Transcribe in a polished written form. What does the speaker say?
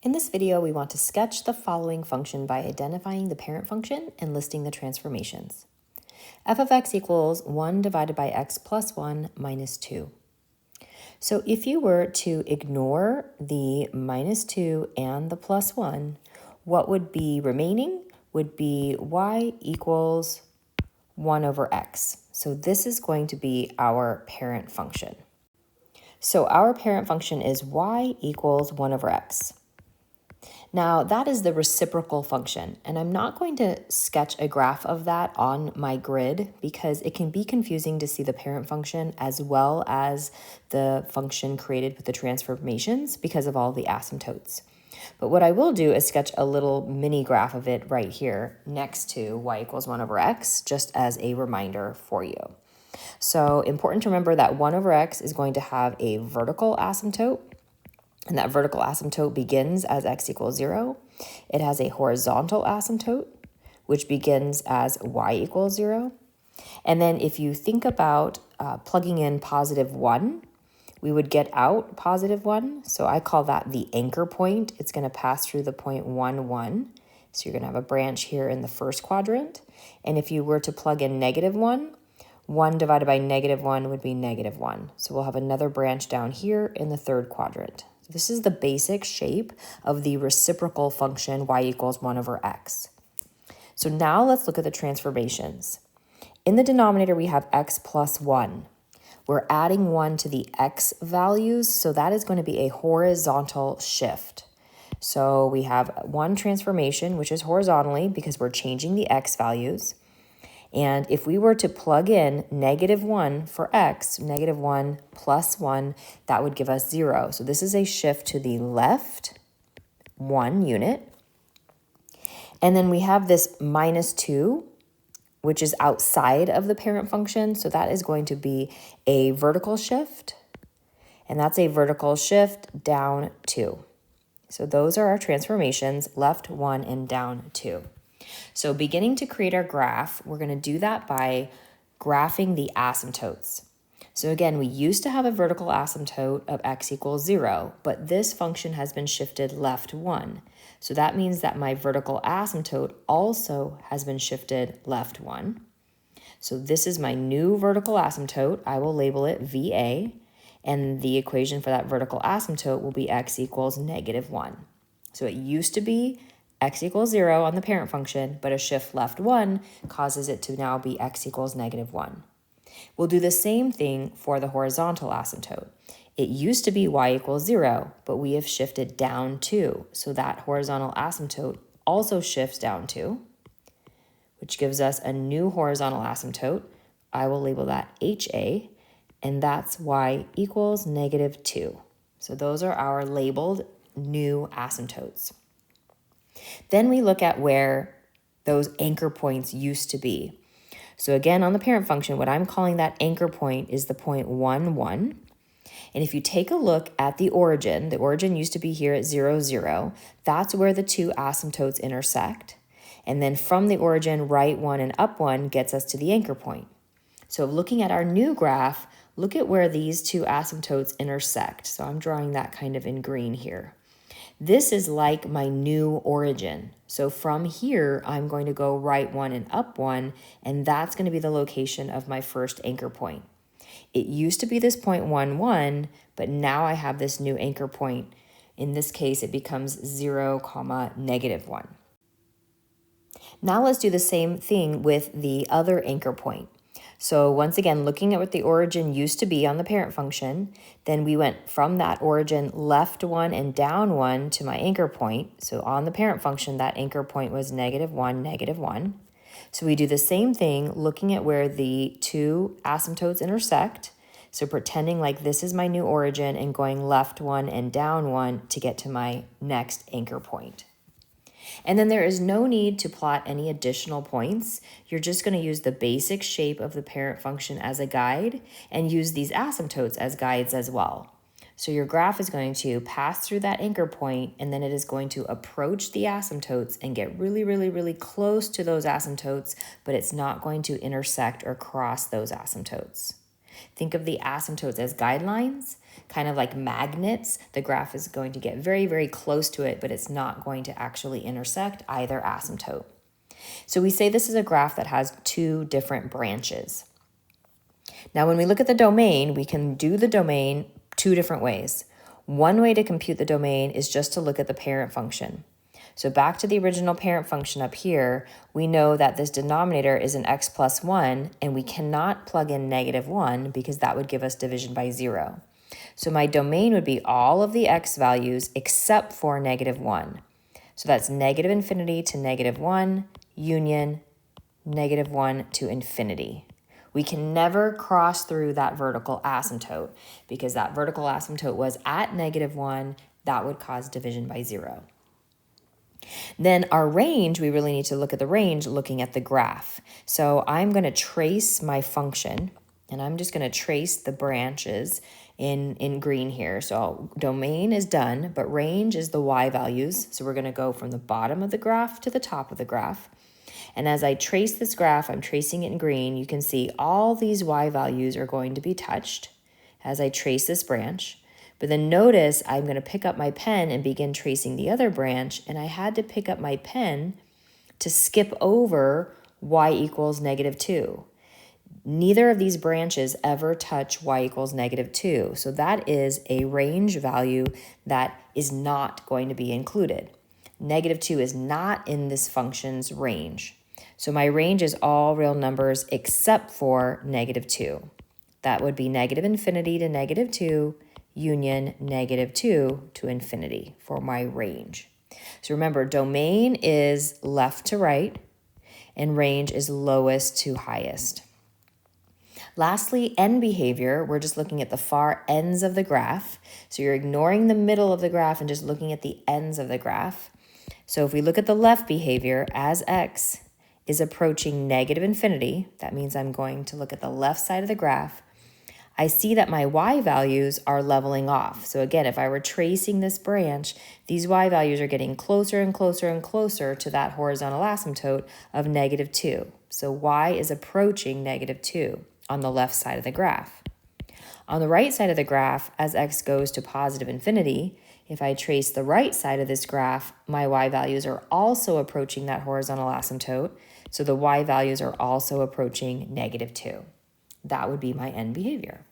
In this video, we want to sketch the following function by identifying the parent function and listing the transformations. F of x equals 1 divided by x plus 1 minus 2. So if you were to ignore the minus 2 and the plus 1, what would be remaining would be y equals 1 over x. So this is going to be our parent function. So our parent function is y equals 1 over x. Now, that is the reciprocal function, and I'm not going to sketch a graph of that on my grid because it can be confusing to see the parent function as well as the function created with the transformations because of all the asymptotes. But what I will do is sketch a little mini graph of it right here next to y equals 1 over x, just as a reminder for you. So important to remember that 1 over x is going to have a vertical asymptote, and that vertical asymptote begins as x equals 0. It has a horizontal asymptote, which begins as y equals 0. And then if you think about plugging in positive 1, we would get out positive 1. So I call that the anchor point. It's going to pass through the point 1, 1. So you're going to have a branch here in the first quadrant. And if you were to plug in negative 1, 1 divided by negative 1 would be negative 1. So we'll have another branch down here in the third quadrant. This is the basic shape of the reciprocal function y equals 1 over x. So now let's look at the transformations. In the denominator, we have x plus 1. We're adding 1 to the x values, so that is going to be a horizontal shift. So we have one transformation, which is horizontally because we're changing the x values. And if we were to plug in negative 1 for x, negative 1 plus 1, that would give us 0. So this is a shift to the left 1 unit. And then we have this minus 2, which is outside of the parent function. So that is going to be a vertical shift. And that's a vertical shift down 2. So those are our transformations, left 1 and down 2. So beginning to create our graph, we're going to do that by graphing the asymptotes. So again, we used to have a vertical asymptote of x equals 0, but this function has been shifted left 1. So that means that my vertical asymptote also has been shifted left 1. So this is my new vertical asymptote. I will label it VA, and the equation for that vertical asymptote will be x equals negative 1. So it used to be x equals 0 on the parent function, but a shift left 1 causes it to now be x equals negative 1. We'll do the same thing for the horizontal asymptote. It used to be y equals 0, but we have shifted down 2. So that horizontal asymptote also shifts down 2, which gives us a new horizontal asymptote. I will label that HA, and that's y equals negative 2. So those are our labeled new asymptotes. Then we look at where those anchor points used to be. So again, on the parent function, what I'm calling that anchor point is the point 1, 1. And if you take a look at the origin used to be here at 0, 0. That's where the two asymptotes intersect. And then from the origin, right 1 and up 1 gets us to the anchor point. So looking at our new graph, look at where these two asymptotes intersect. So I'm drawing that kind of in green here. This is like my new origin. So from here, I'm going to go right 1 and up 1, and that's going to be the location of my first anchor point. It used to be this point 1, 1, but now I have this new anchor point. In this case, it becomes 0, negative 1. Now let's do the same thing with the other anchor point. So once again, looking at what the origin used to be on the parent function, then we went from that origin left 1 and down 1 to my anchor point. So on the parent function, that anchor point was negative 1, negative 1. So we do the same thing looking at where the two asymptotes intersect. So pretending like this is my new origin and going left 1 and down 1 to get to my next anchor point. And then there is no need to plot any additional points. You're just going to use the basic shape of the parent function as a guide and use these asymptotes as guides as well. So your graph is going to pass through that anchor point, and then it is going to approach the asymptotes and get really, really, really close to those asymptotes, but it's not going to intersect or cross those asymptotes. Think of the asymptotes as guidelines, kind of like magnets. The graph is going to get very, very close to it, but it's not going to actually intersect either asymptote. So we say this is a graph that has two different branches. Now, when we look at the domain, we can do the domain two different ways. One way to compute the domain is just to look at the parent function. So back to the original parent function up here, we know that this denominator is an x plus 1, and we cannot plug in -1 because that would give us division by 0. So my domain would be all of the x values except for -1. So that's -infinity to -1, union -1 to infinity. We can never cross through that vertical asymptote because that vertical asymptote was at -1. That would cause division by 0. Then our range, we really need to look at the range looking at the graph. So I'm going to trace my function, and I'm just going to trace the branches in green here. So domain is done, but range is the y values. So we're going to go from the bottom of the graph to the top of the graph. And as I trace this graph, I'm tracing it in green. You can see all these y values are going to be touched as I trace this branch. But then notice I'm going to pick up my pen and begin tracing the other branch, and I had to pick up my pen to skip over y equals -2. Neither of these branches ever touch y equals -2, so that is a range value that is not going to be included. -2 is not in this function's range. So my range is all real numbers except for -2. That would be -infinity to -2, union -2 to infinity for my range. So remember, domain is left to right, and range is lowest to highest. Lastly, end behavior, we're just looking at the far ends of the graph. So you're ignoring the middle of the graph and just looking at the ends of the graph. So if we look at the left behavior, as x is approaching -infinity, that means I'm going to look at the left side of the graph, I see that my y values are leveling off. So again, if I were tracing this branch, these y values are getting closer and closer and closer to that horizontal asymptote of -2. So y is approaching -2 on the left side of the graph. On the right side of the graph, as x goes to positive infinity, if I trace the right side of this graph, my y values are also approaching that horizontal asymptote. So the y values are also approaching -2. That would be my end behavior.